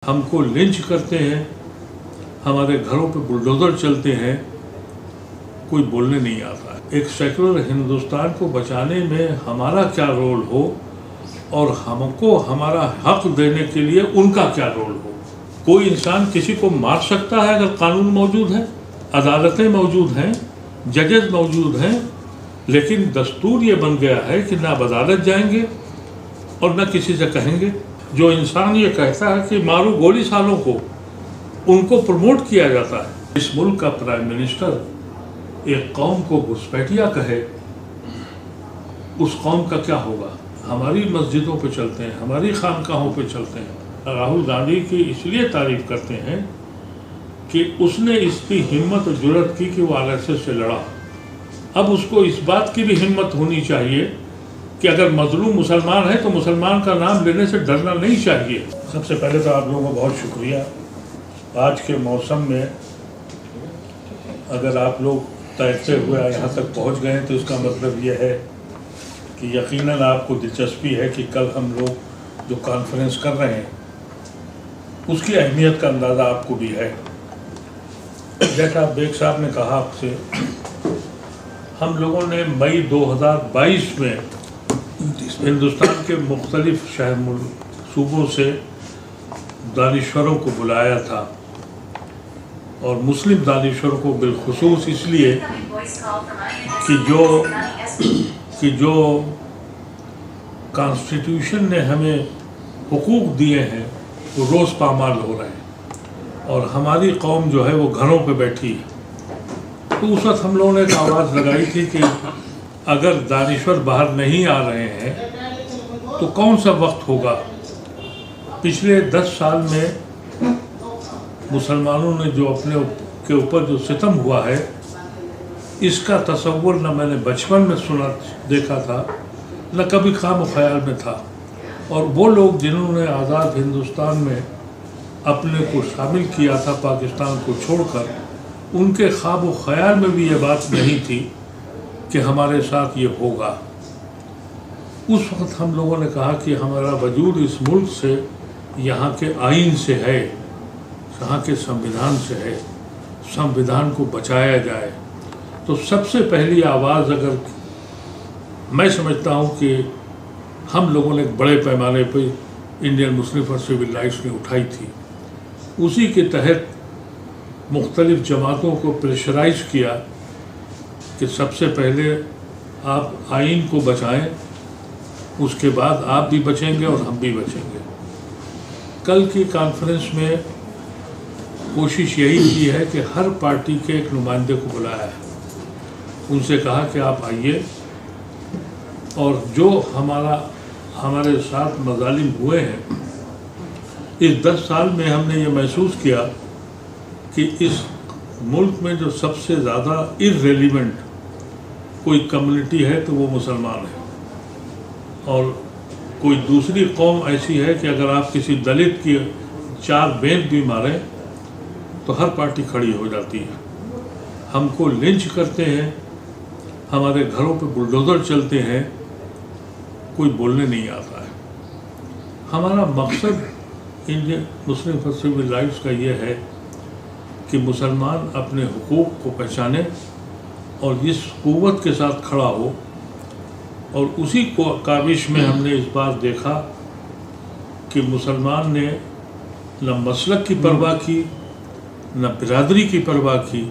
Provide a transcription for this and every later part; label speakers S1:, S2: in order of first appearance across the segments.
S1: ہم کو لنچ کرتے ہیں، ہمارے گھروں پہ بلڈوزر چلتے ہیں، کوئی بولنے نہیں آتا ہے۔ ایک سیکولر ہندوستان کو بچانے میں ہمارا کیا رول ہو اور ہم کو ہمارا حق دینے کے لیے ان کا کیا رول ہو۔ کوئی انسان کسی کو مار سکتا ہے اگر قانون موجود ہے، عدالتیں موجود ہیں، ججز موجود ہیں، لیکن دستور یہ بن گیا ہے کہ نہ عدالت جائیں گے اور نہ کسی سے کہیں گے۔ جو انسان یہ کہتا ہے کہ مارو گولی سالوں کو، ان کو پروموٹ کیا جاتا ہے۔ اس ملک کا پرائم منسٹر ایک قوم کو گھسپیٹیا کہے، اس قوم کا کیا ہوگا؟ ہماری مسجدوں پہ چلتے ہیں، ہماری خانقاہوں پہ چلتے ہیں۔ راہل گاندھی کی اس لیے تعریف کرتے ہیں کہ اس نے اس کی ہمت و جرأت کی کہ وہ RSS سے لڑا۔ اب اس کو اس بات کی بھی ہمت ہونی چاہیے کہ اگر مظلوم مسلمان ہے تو مسلمان کا نام لینے سے ڈرنا نہیں چاہیے۔ سب سے پہلے تو آپ لوگوں کو بہت شکریہ۔ آج کے موسم میں اگر آپ لوگ تیرتے ہوئے یہاں تک پہنچ گئے تو اس کا مطلب یہ ہے کہ یقیناً آپ کو دلچسپی ہے کہ کل ہم لوگ جو کانفرنس کر رہے ہیں اس کی اہمیت کا اندازہ آپ کو بھی ہے۔ جیسا بیگ صاحب نے کہا آپ سے، ہم لوگوں نے مئی 2022 میں ہندوستان کے مختلف صوبوں سے دانشوروں کو بلایا تھا، اور مسلم دانشوروں کو بالخصوص اس لیے کہ جو کانسٹیٹیوشن نے ہمیں حقوق دیے ہیں وہ روز پامال ہو رہے ہیں، اور ہماری قوم جو ہے وہ گھروں پہ بیٹھی ہے۔ تو اس وقت ہم لوگوں نے ایک آواز لگائی تھی کہ اگر دانشور باہر نہیں آ رہے ہیں تو کون سا وقت ہوگا؟ پچھلے 10 سال میں مسلمانوں نے جو اپنے کے اوپر جو ستم ہوا ہے، اس کا تصور نہ میں نے بچپن میں دیکھا تھا، نہ کبھی خواب و خیال میں تھا۔ اور وہ لوگ جنہوں نے آزاد ہندوستان میں اپنے کو شامل کیا تھا پاکستان کو چھوڑ کر، ان کے خواب و خیال میں بھی یہ بات نہیں تھی کہ ہمارے ساتھ یہ ہوگا۔ اس وقت ہم لوگوں نے کہا کہ ہمارا وجود اس ملک سے، یہاں کے آئین سے ہے، یہاں کے سمویدھان سے ہے، سمویدھان کو بچایا جائے۔ تو سب سے پہلی آواز اگر میں سمجھتا ہوں کہ ہم لوگوں نے ایک بڑے پیمانے پہ Indian Muslim for civil rights نے اٹھائی تھی، اسی کے تحت مختلف جماعتوں کو پریشرائز کیا کہ سب سے پہلے آپ آئین کو بچائیں، اس کے بعد آپ بھی بچیں گے اور ہم بھی بچیں گے۔ کل کی کانفرنس میں کوشش یہی کی ہے کہ ہر پارٹی کے ایک نمائندے کو بلایا ہے، ان سے کہا کہ آپ آئیے، اور جو ہمارے ساتھ مظالم ہوئے ہیں اس 10 سال میں ہم نے یہ محسوس کیا کہ اس ملک میں جو سب سے زیادہ irrelevant کوئی کمیونٹی ہے تو وہ مسلمان ہے، اور کوئی دوسری قوم ایسی ہے کہ اگر آپ کسی دلت کی 4 بینٹ بھی ماریں تو ہر پارٹی کھڑی ہو جاتی ہے۔ ہم کو لنچ کرتے ہیں، ہمارے گھروں پہ بلڈوزر چلتے ہیں، کوئی بولنے نہیں آتا ہے۔ ہمارا مقصد Indian Muslim for civil rights کا یہ ہے کہ مسلمان اپنے حقوق کو پہچانے اور اس قوت کے ساتھ کھڑا ہو، اور اسی کاوش میں ہم نے اس بار دیکھا کہ مسلمان نے نہ مسلک کی پرواہ کی، نہ برادری کی پرواہ کی،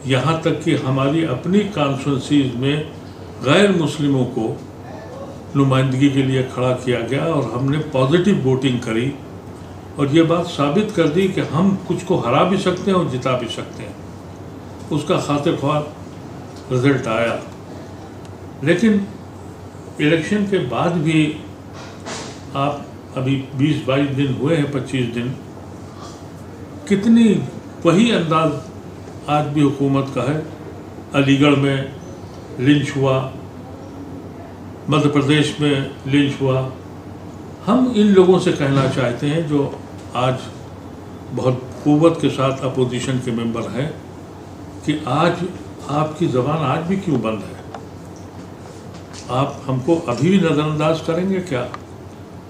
S1: یہاں تک کہ ہماری اپنی کانسٹیٹوئنسیز میں غیر مسلموں کو نمائندگی کے لیے کھڑا کیا گیا، اور ہم نے پازیٹیو ووٹنگ کری، اور یہ بات ثابت کر دی کہ ہم کچھ کو ہرا بھی سکتے ہیں اور جتا بھی سکتے ہیں۔ اس کا خاطر خواہ رزلٹ آیا، لیکن الیکشن کے بعد بھی آپ ابھی 20-22 دن ہوئے ہیں، 25 دن، کتنی وہی انداز آج بھی حکومت کا ہے۔ علی گڑھ میں لنچ ہوا، مدھیہ پردیش میں لنچ ہوا۔ ہم ان لوگوں سے کہنا چاہتے ہیں جو آج بہت قوت کے ساتھ اپوزیشن کے ممبر ہیں کہ آج آپ کی زبان آج بھی کیوں بند ہے؟ آپ ہم کو ابھی بھی نظر انداز کریں گے کیا؟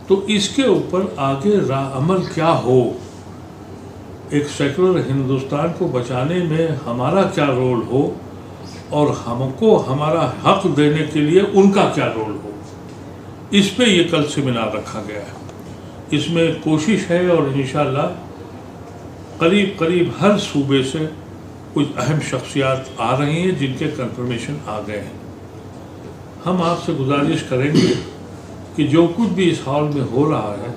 S1: تو اس کے اوپر آگے عمل کیا ہو، ایک سیکولر ہندوستان کو بچانے میں ہمارا کیا رول ہو، اور ہم کو ہمارا حق دینے کے لیے ان کا کیا رول ہو، اس پہ یہ کل سیمینار رکھا گیا ہے۔ اس میں کوشش ہے اور انشاءاللہ قریب قریب ہر صوبے سے کچھ اہم شخصیات آ رہی ہیں جن کے کنفرمیشن آ گئے ہیں۔ ہم آپ سے گزارش کریں گے کہ جو کچھ بھی اس ہال میں ہو رہا ہے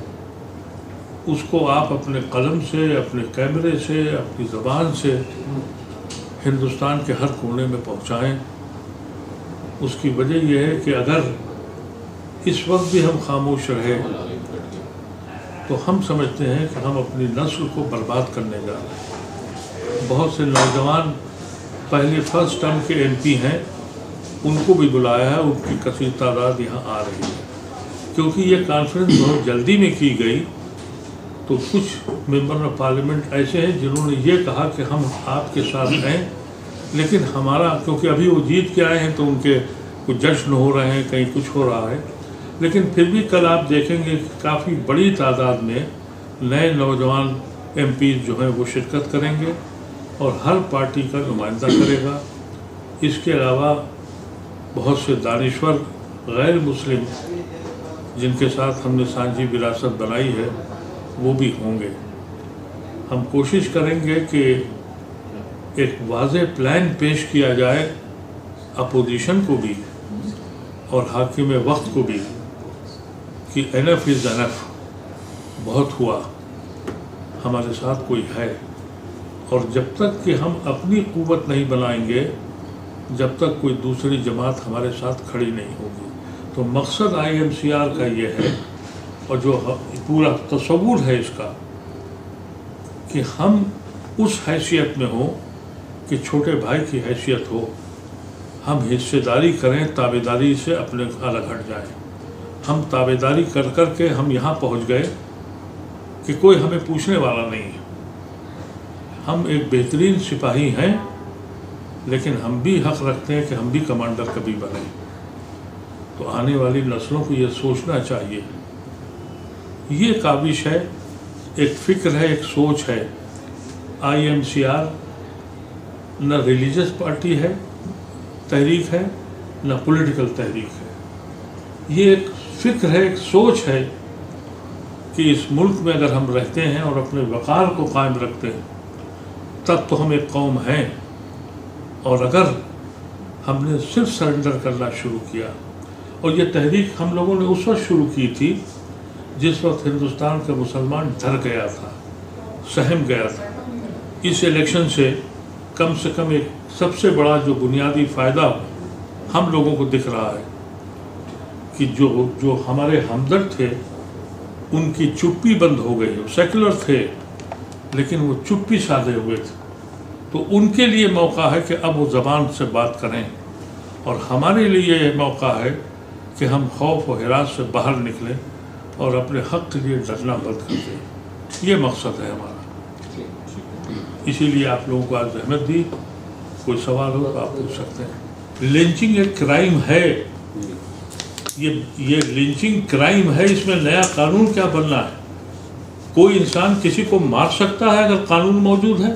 S1: اس کو آپ اپنے قلم سے، اپنے کیمرے سے، اپنی زبان سے ہندوستان کے ہر کونے میں پہنچائیں۔ اس کی وجہ یہ ہے کہ اگر اس وقت بھی ہم خاموش رہے تو ہم سمجھتے ہیں کہ ہم اپنی نسل کو برباد کرنے جا رہے ہیں۔ بہت سے نوجوان پہلے فرسٹ ٹرم کے ایم پی ہیں، ان کو بھی بلایا ہے، ان کی کثیر تعداد یہاں آ رہی ہے۔ کیونکہ یہ کانفرنس بہت جلدی میں کی گئی تو کچھ ممبر آف پارلیمنٹ ایسے ہیں جنہوں نے یہ کہا کہ ہم آپ کے ساتھ ہیں، لیکن ہمارا کیونکہ ابھی وہ جیت کے آئے ہیں تو ان کے کچھ جشن ہو رہے ہیں، کہیں کچھ ہو رہا ہے، لیکن پھر بھی کل آپ دیکھیں گے کہ کافی بڑی تعداد میں نئے نوجوان ایم پیز جو ہیں وہ شرکت کریں گے اور ہر پارٹی کا نمائندہ کرے گا۔ اس کے علاوہ بہت سے دانشور غیر مسلم جن کے ساتھ ہم نے سانجی وراثت بنائی ہے وہ بھی ہوں گے۔ ہم کوشش کریں گے کہ ایک واضح پلان پیش کیا جائے اپوزیشن کو بھی اور حاکم وقت کو بھی کہ انف از انف، بہت ہوا، ہمارے ساتھ کوئی ہے، اور جب تک کہ ہم اپنی قوت نہیں بنائیں گے، جب تک کوئی دوسری جماعت ہمارے ساتھ کھڑی نہیں ہوگی۔ تو مقصد IMCR کا یہ ہے، اور جو پورا تصور ہے اس کا، کہ ہم اس حیثیت میں ہوں کہ چھوٹے بھائی کی حیثیت ہو، ہم حصے داری کریں، تابع داری سے اپنے الگ ہٹ جائیں۔ ہم تابع داری کر کر کے ہم یہاں پہنچ گئے کہ کوئی ہمیں پوچھنے والا نہیں ہے۔ ہم ایک بہترین سپاہی ہیں، لیکن ہم بھی حق رکھتے ہیں کہ ہم بھی کمانڈر کبھی بنیں۔ تو آنے والی نسلوں کو یہ سوچنا چاہیے، یہ کاوش ہے، ایک فکر ہے، ایک سوچ ہے۔ IMCR نہ ریلیجس پارٹی ہے، تحریک ہے، نہ پولیٹیکل تحریک ہے۔ یہ ایک فکر ہے، ایک سوچ ہے کہ اس ملک میں اگر ہم رہتے ہیں اور اپنے وقار کو قائم رکھتے ہیں تب تو ہم ایک قوم ہیں، اور اگر ہم نے صرف سرنڈر کرنا شروع کیا، اور یہ تحریک ہم لوگوں نے اس وقت شروع کی تھی جس وقت ہندوستان کا مسلمان ڈر گیا تھا، سہم گیا تھا۔ اس الیکشن سے کم ایک سب سے بڑا جو بنیادی فائدہ ہم لوگوں کو دکھ رہا ہے کہ جو ہمارے ہمدرد تھے ان کی چپی بند ہو گئی، وہ سیکولر تھے لیکن وہ چپی سادے ہوئے تھے، تو ان کے لیے موقع ہے کہ اب وہ زبان سے بات کریں، اور ہمارے لیے یہ موقع ہے کہ ہم خوف و ہراس سے باہر نکلیں اور اپنے حق کے لیے ڈرنا بند کر دیں۔ یہ مقصد ہے ہمارا، اسی لیے آپ لوگوں کو آج زحمت دی۔ کوئی سوال ہو تو آپ پوچھ سکتے ہیں۔ لنچنگ ایک کرائم ہے، یہ لنچنگ کرائم ہے، اس میں نیا قانون کیا بننا ہے؟ کوئی انسان کسی کو مار سکتا ہے اگر قانون موجود ہے،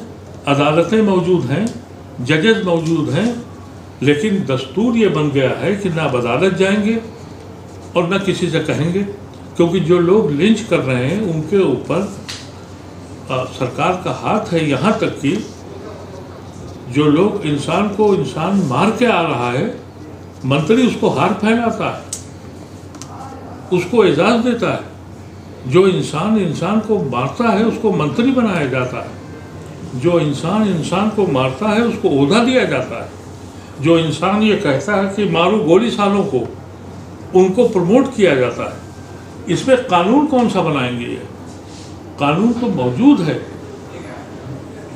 S1: عدالتیں موجود ہیں، ججز موجود ہیں، لیکن دستور یہ بن گیا ہے کہ نہ عدالت جائیں گے اور نہ کسی سے کہیں گے، کیونکہ جو لوگ لنچ کر رہے ہیں ان کے اوپر سرکار کا ہاتھ ہے، یہاں تک کہ جو لوگ انسان کو انسان مار کے آ رہا ہے، منتری اس کو ہار پھیلاتا ہے، اس کو اعزاز دیتا ہے۔ جو انسان کو مارتا ہے اس کو منتری بنایا جاتا ہے، جو انسان کو مارتا ہے اس کو عہدہ دیا جاتا ہے، جو انسان یہ کہتا ہے کہ مارو گولی سالوں کو، ان کو پروموٹ کیا جاتا ہے۔ اس میں قانون کون سا بنائیں گے؟ یہ قانون تو موجود ہے،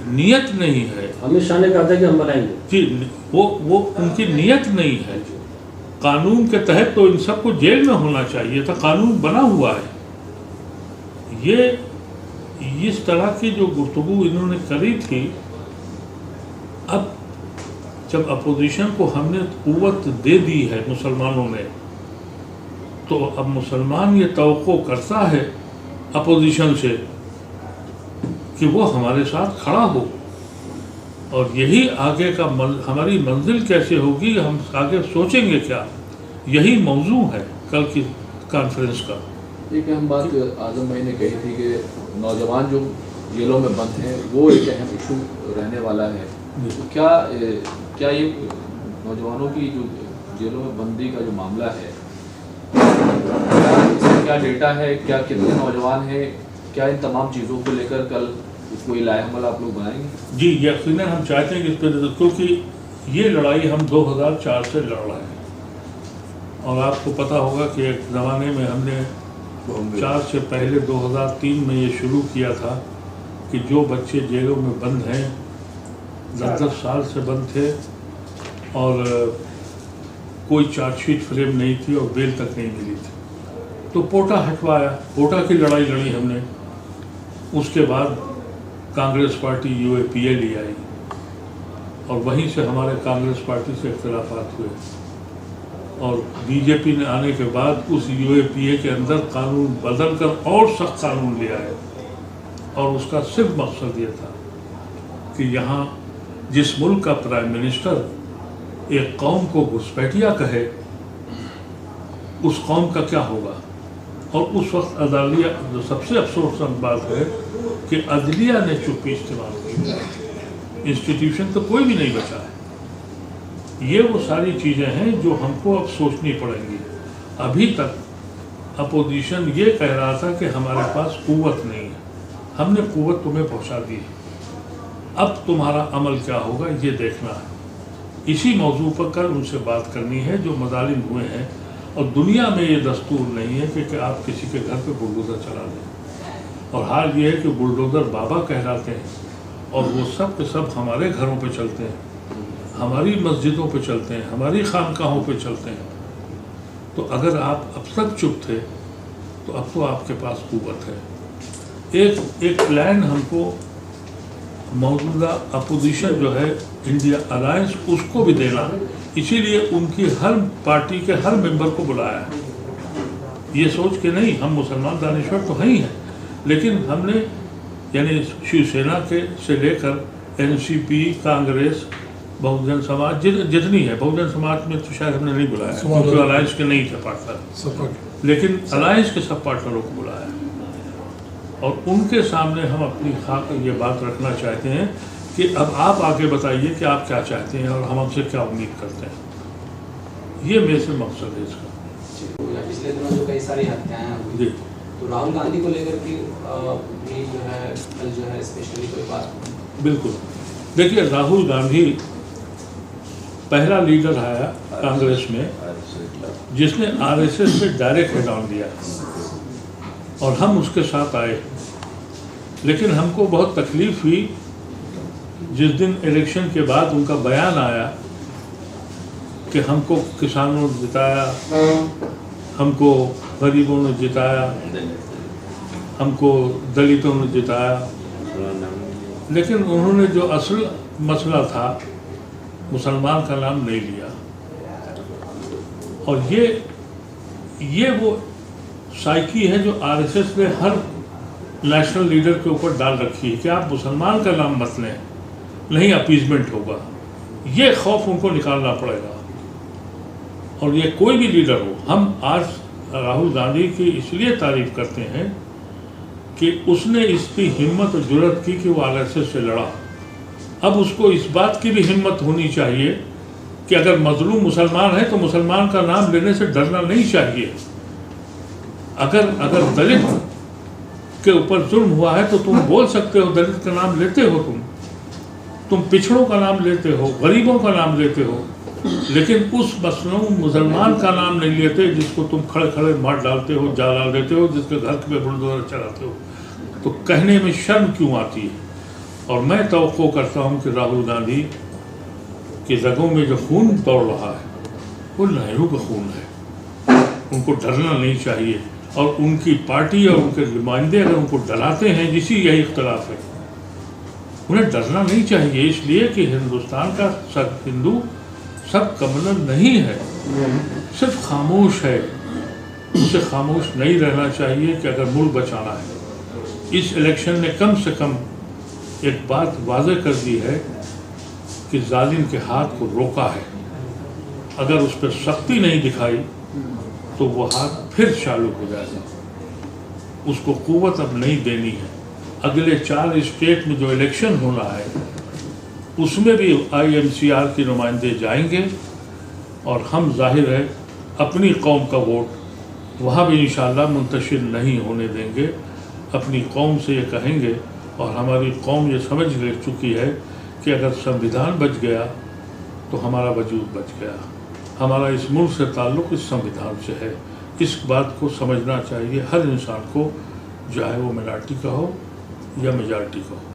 S1: نیت نہیں ہے۔
S2: ہمیں شاہ نے کہا تھا کہ ہم بنائیں گے،
S1: جی، وہ ان کی نیت نہیں ہے۔ قانون کے تحت تو ان سب کو جیل میں ہونا چاہیے تھا، قانون بنا ہوا ہے۔ یہ اس طرح کی جو گفتگو انہوں نے کری تھی، اب جب اپوزیشن کو ہم نے قوت دے دی ہے مسلمانوں نے، تو اب مسلمان یہ توقع کرتا ہے اپوزیشن سے کہ وہ ہمارے ساتھ کھڑا ہو، اور یہی آگے کا ہماری منزل کیسے ہوگی، ہم آگے سوچیں گے کیا، یہی موضوع ہے کل کی کانفرنس کا۔
S3: ایک اہم بات اعظم بھائی نے کہی تھی کہ نوجوان جو جیلوں میں بند ہیں وہ ایک اہم ایشو رہنے والا ہے، تو کیا یہ نوجوانوں کی جو جیلوں میں بندی کا جو معاملہ ہے، اس کا کیا ڈیٹا ہے، کیا کتنے نوجوان ہیں، کیا ان تمام چیزوں کو لے کر کل کوئی لائحہ عمل آپ لوگ بنائیں گے؟ جی
S1: یقیناً ہم چاہتے ہیں کہ اس پہ، کیونکہ یہ لڑائی ہم 2004 سے لڑ رہے ہیں، اور آپ کو پتہ ہوگا کہ ایک زمانے میں ہم نے 4 سے پہلے 2003 میں یہ شروع کیا تھا کہ جو بچے جیلوں میں بند ہیں 10 سال سے بند تھے اور کوئی چارج شیٹ فریم نہیں تھی اور بیل تک نہیں ملی تھی، تو پوٹا ہٹوایا، پوٹا کی لڑائی لڑی ہم نے۔ اس کے بعد کانگریس پارٹی UAPA لے آئی، اور وہیں سے ہمارے کانگریس پارٹی سے اختلافات ہوئے، اور BJP نے آنے کے بعد اس UAPA کے اندر قانون بدل کر اور سخت قانون لے آئے، اور اس کا صرف مقصد یہ تھا کہ یہاں جس ملک کا پرائم منسٹر ایک قوم کو گھسپیٹیا کہے، اس قوم کا کیا ہوگا۔ اور اس وقت عدلیہ، جو سب سے افسوسناک بات ہے کہ عدلیہ نے چپی استعمال کی، انسٹیٹیوشن تو کوئی بھی نہیں بچا ہے۔ یہ وہ ساری چیزیں ہیں جو ہم کو اب سوچنی پڑیں گی۔ ابھی تک اپوزیشن یہ کہہ رہا تھا کہ ہمارے پاس قوت نہیں ہے، ہم نے قوت تمہیں پہنچا دی ہے، اب تمہارا عمل کیا ہوگا یہ دیکھنا ہے۔ اسی موضوع پر کل ان سے بات کرنی ہے جو مظالم ہوئے ہیں، اور دنیا میں یہ دستور نہیں ہے کہ آپ کسی کے گھر پہ بلڈوزر چلا دیں، اور حال یہ ہے کہ بلڈوزر بابا کہلاتے ہیں، اور وہ سب کے سب ہمارے گھروں پہ چلتے ہیں، ہماری مسجدوں پہ چلتے ہیں، ہماری خانقاہوں پہ چلتے ہیں۔ تو اگر آپ اب تک چپ تھے تو اب تو آپ کے پاس قوت ہے۔ ایک پلان ہم کو موجودہ اپوزیشن جو ہے انڈیا الائنس، اس کو بھی دینا، اسی لیے ان کی ہر پارٹی کے ہر ممبر کو بلایا ہے، یہ سوچ کے نہیں ہم مسلمان دانشور تو ہیں، لیکن ہم نے یعنی شیو سینا کے سے لے کر NCP، کانگریس، بہوجن سماج جتنی ہے، بہوجن سماج میں تو شاید ہم نے نہیں بلایا کیونکہ الائنس کے نہیں تھے پارٹنر، لیکن الائنس کے سب پارٹنروں کو بلایا، اور ان کے سامنے ہم اپنی یہ بات رکھنا چاہتے ہیں کہ اب آپ آگے بتائیے کہ آپ کیا چاہتے ہیں اور ہم سے کیا امید کرتے ہیں۔ یہ میرے سے مقصد ہے اس کا۔
S4: پچھلے دنوں جو کئی ساری ہتیائیں ہوئی، تو راہل گاندھی کو لے کر بھی جو ہے کل جو ہے اسپیشلی کوئی بات؟
S1: بالکل، دیکھیے راہل گاندھی پہلا لیڈر آیا کانگریس میں جس نے RSS سے ڈائریکٹ ہٹاؤن دیا، اور ہم اس کے ساتھ آئے، لیکن ہم کو بہت تکلیف ہوئی جس دن الیکشن کے بعد ان کا بیان آیا کہ ہم کو کسانوں نے جتایا، ہم کو غریبوں نے جتایا، ہم کو دلتوں نے جتایا، لیکن انہوں نے جو اصل مسئلہ تھا مسلمان کا نام نہیں لیا، اور یہ وہ سائیکی ہے جو RSS نے ہر نیشنل لیڈر کے اوپر ڈال رکھی ہے کہ آپ مسلمان کا نام مت لیں، نہیں اپیزمنٹ ہوگا۔ یہ خوف ان کو نکالنا پڑے گا، اور یہ کوئی بھی لیڈر ہو۔ ہم آج راہل گاندھی کی اس لیے تعریف کرتے ہیں کہ اس نے اس کی ہمت اور جرأت کی کہ وہ RSS سے لڑا۔ اب اس کو اس بات کی بھی ہمت ہونی چاہیے کہ اگر مظلوم مسلمان ہے تو مسلمان کا نام لینے سے ڈرنا نہیں چاہیے۔ اگر دلت کے اوپر ظلم ہوا ہے تو تم بول سکتے ہو، دلت کا نام لیتے ہو، تم پچھڑوں کا نام لیتے ہو، غریبوں کا نام لیتے ہو، لیکن اس مظلوم مسلمان کا نام نہیں لیتے جس کو تم کھڑے کھڑے مار ڈالتے ہو، جلا دیتے ہو، جس کے گھر پہ بلڈوزر چلاتے ہو۔ تو کہنے میں شرم کیوں آتی ہے؟ اور میں توقع کرتا ہوں کہ راہل گاندھی کی رگوں میں جو خون دوڑ رہا ہے وہ نہرو کا خون ہے، ان کو ڈرنا نہیں چاہیے، اور ان کی پارٹی اور ان کے نمائندے اگر ان کو ڈراتے ہیں، جسی یہی اختلاف ہے، انہیں ڈرنا نہیں چاہیے، اس لیے کہ ہندوستان کا ہندو سب کملن نہیں ہے، صرف خاموش ہے، اسے خاموش نہیں رہنا چاہیے کہ اگر ملک بچانا ہے۔ اس الیکشن نے کم سے کم ایک بات واضح کر دی ہے کہ ظالم کے ہاتھ کو روکا ہے۔ اگر اس پر سختی نہیں دکھائی تو وہ ہاتھ پھر چالو ہو جائے گا۔ اس کو قوت اب نہیں دینی ہے۔ اگلے 4 اسٹیٹ میں جو الیکشن ہونا ہے اس میں بھی IMCR کے نمائندے جائیں گے اور ہم ظاہر ہے اپنی قوم کا ووٹ وہاں بھی انشاءاللہ منتشر نہیں ہونے دیں گے۔ اپنی قوم سے یہ کہیں گے اور ہماری قوم یہ سمجھ لے چکی ہے کہ اگر سنویدھان بچ گیا تو ہمارا وجود بچ گیا۔ ہمارا اس ملک سے تعلق اس سنویدھان سے ہے۔ اس بات کو سمجھنا چاہیے ہر انسان کو، چاہے وہ مائنارٹی کا ہو یا میجارٹی کا ہو۔